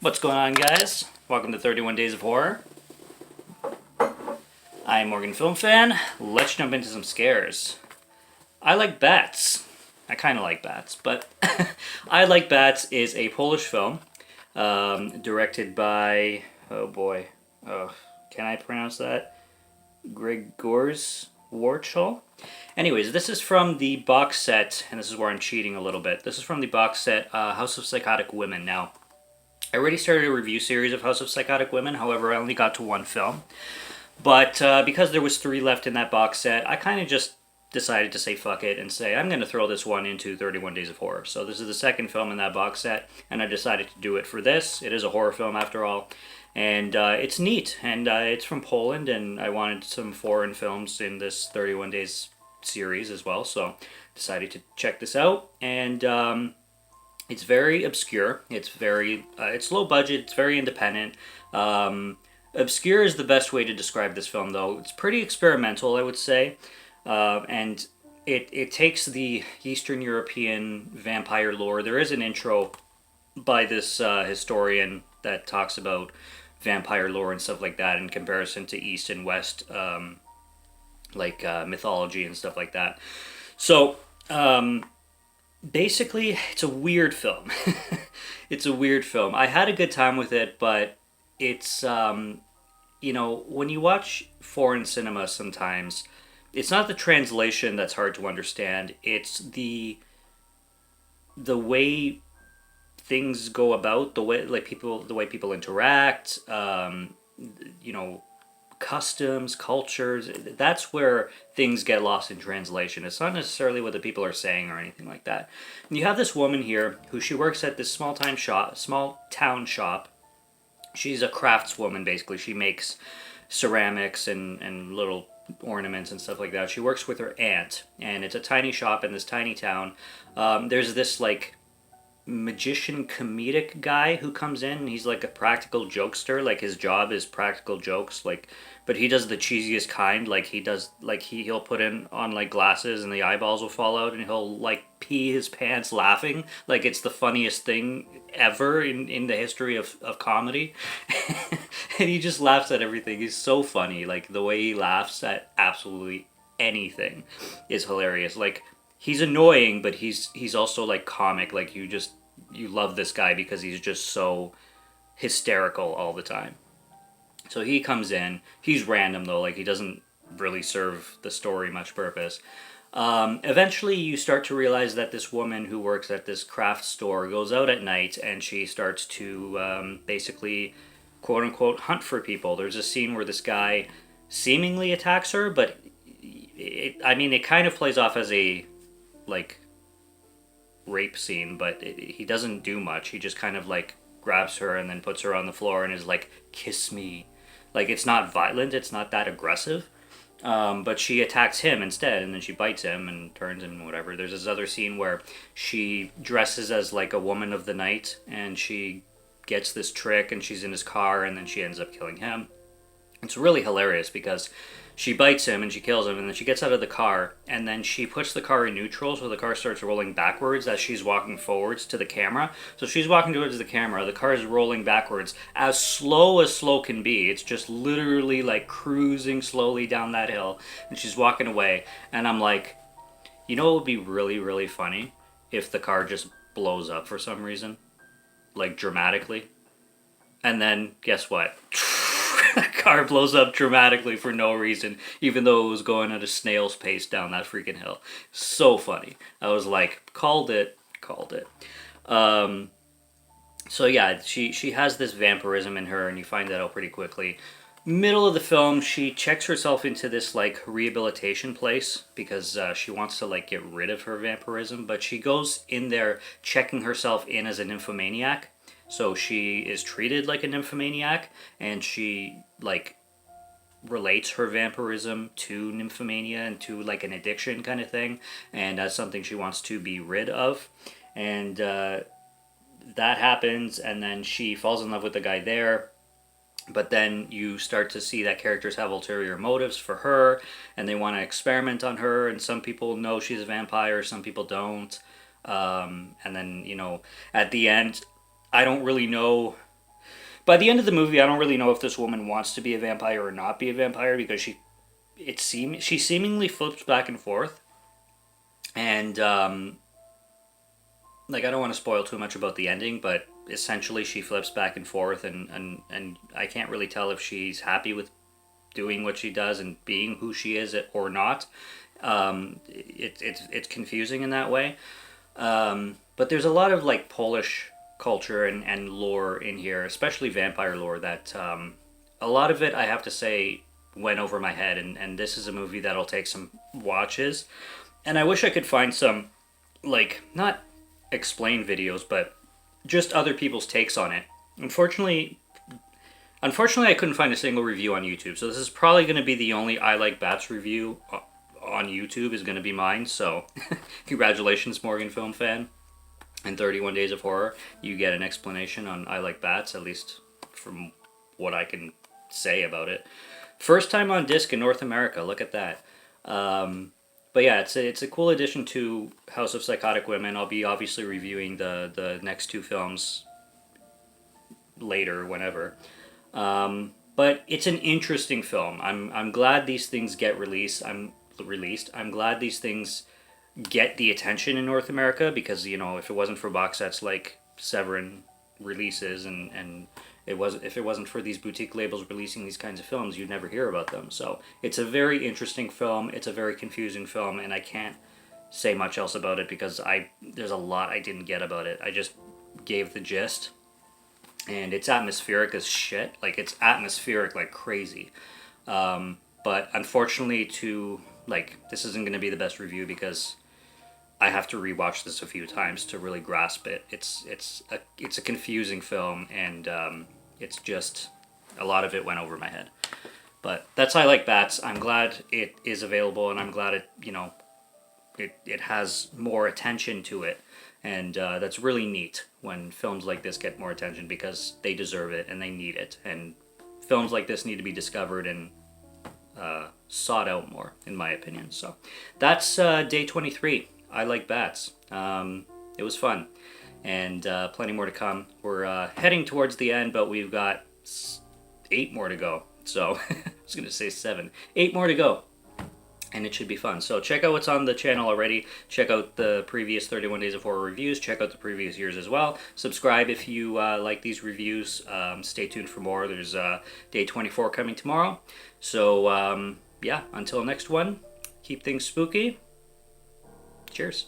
What's going on, guys? Welcome to 31 Days of Horror. I'm Morgan Film Fan. Let's jump into some scares. I Like Bats. I kind of like bats, but I Like Bats is a Polish film directed by, oh boy, can I pronounce that? Grzegorz Warchol? Anyways, this is from the box set, and this is where I'm cheating a little bit. This is from the box set House of Psychotic Women. Now, I already started a review series of House of Psychotic Women, however, I only got to one film. But because there was 3 left in that box set, I kind of just decided to say fuck it and say I'm going to throw this one into 31 Days of Horror. So this is the second film in that box set, and I decided to do it for this. It is a horror film after all, and it's neat, and it's from Poland, and I wanted some foreign films in this 31 Days series as well, so decided to check this out, and it's very obscure. It's low budget. It's very independent. Obscure is the best way to describe this film, though. It's pretty experimental, I would say, and it takes the Eastern European vampire lore. There is an intro by this historian that talks about vampire lore and stuff like that in comparison to East and West, mythology and stuff like that. So. Basically, it's a weird film. It's a weird film. I had a good time with it, but it's when you watch foreign cinema sometimes, it's not the translation that's hard to understand. It's the way things go about, the way people interact, you know, customs, cultures. That's where things get lost in translation. It's not necessarily what the people are saying or anything like that. And you have this woman here who she works at this small town shop. She's a craftswoman basically. She makes ceramics and little ornaments and stuff like that. She works with her aunt, and it's a tiny shop in this tiny town. There's this like magician comedic guy who comes in. He's like a practical jokester. Like his job is practical jokes. But he does the cheesiest kind. He'll put in on like glasses and the eyeballs will fall out, and he'll like pee his pants laughing. Like it's the funniest thing ever in the history of comedy. And he just laughs at everything. He's so funny. Like the way he laughs at absolutely anything is hilarious. Like he's annoying, but he's also like comic. Like you love this guy because he's just so hysterical all the time. So he comes in. He's random though. Like he doesn't really serve the story much purpose. Eventually, you start to realize that this woman who works at this craft store goes out at night and she starts to basically, quote unquote, hunt for people. There's a scene where this guy seemingly attacks her, but it kind of plays off as a like rape scene, but he doesn't do much. He just kind of like grabs her and then puts her on the floor and is like, "Kiss me." Like it's not violent. It's not that aggressive. But she attacks him instead, and then she bites him and turns him and whatever. There's this other scene where she dresses as like a woman of the night, and she gets this trick, and she's in his car, and then she ends up killing him. It's really hilarious because she bites him and she kills him, and then she gets out of the car, and then she puts the car in neutral, so the car starts rolling backwards as she's walking forwards to the camera. So she's walking towards the camera, the car is rolling backwards as slow can be. It's just literally like cruising slowly down that hill, and she's walking away, and I'm like, you know what would be really, really funny? If the car just blows up for some reason. Like dramatically. And then, guess what? The car blows up dramatically for no reason, even though it was going at a snail's pace down that freaking hill. So funny. I was like, called it. So yeah, she has this vampirism in her, and you find that out pretty quickly. Middle of the film, she checks herself into this like rehabilitation place because she wants to like get rid of her vampirism, but she goes in there checking herself in as a nymphomaniac. So she is treated like a nymphomaniac, and she like relates her vampirism to nymphomania and to like an addiction kind of thing, and that's something she wants to be rid of. And that happens, and then she falls in love with the guy there. But then you start to see that characters have ulterior motives for her, and they want to experiment on her, and some people know she's a vampire, some people don't. And then, at the end, I don't really know by the end of the movie, I don't really know if this woman wants to be a vampire or not be a vampire, because she seemingly flips back and forth, and like, I don't want to spoil too much about the ending, but essentially she flips back and forth, and I can't really tell if she's happy with doing what she does and being who she is or not. It's confusing in that way. But there's a lot of like Polish culture and lore in here, especially vampire lore, that a lot of it, I have to say, went over my head, and this is a movie that'll take some watches. And I wish I could find some, like, not explain videos, but just other people's takes on it. Unfortunately, I couldn't find a single review on YouTube, so this is probably going to be the only I Like Bats review on YouTube is going to be mine, so congratulations, Morgan Film Fan. In 31 Days of Horror, you get an explanation on I Like Bats, at least from what I can say about it. First time on disc in North America, look at that. But yeah, it's a cool addition to House of Psychotic Women. I'll be obviously reviewing the next two films later, whenever. But it's an interesting film. I'm glad these things get released. I'm glad these things get the attention in North America, because, you know, if it wasn't for box sets like Severin releases, and if it wasn't for these boutique labels releasing these kinds of films, you'd never hear about them. So it's a very interesting film. It's a very confusing film, and I can't say much else about it because there's a lot I didn't get about it. I just gave the gist, and it's atmospheric as shit. Like, it's atmospheric like crazy. But unfortunately, this isn't going to be the best review because I have to rewatch this a few times to really grasp it. It's a confusing film, and it's just, a lot of it went over my head. But that's I Like Bats. I'm glad it is available, and I'm glad it has more attention to it, and that's really neat when films like this get more attention, because they deserve it and they need it, and films like this need to be discovered and sought out more, in my opinion. So that's day 23. I Like Bats. It was fun, and plenty more to come. We're heading towards the end, but we've got 8 more to go. So I was going to say 7. 8 more to go, and it should be fun. So check out what's on the channel already. Check out the previous 31 Days of Horror reviews. Check out the previous years as well. Subscribe if you like these reviews. Stay tuned for more. There's day 24 coming tomorrow. So yeah, until next one, keep things spooky. Cheers.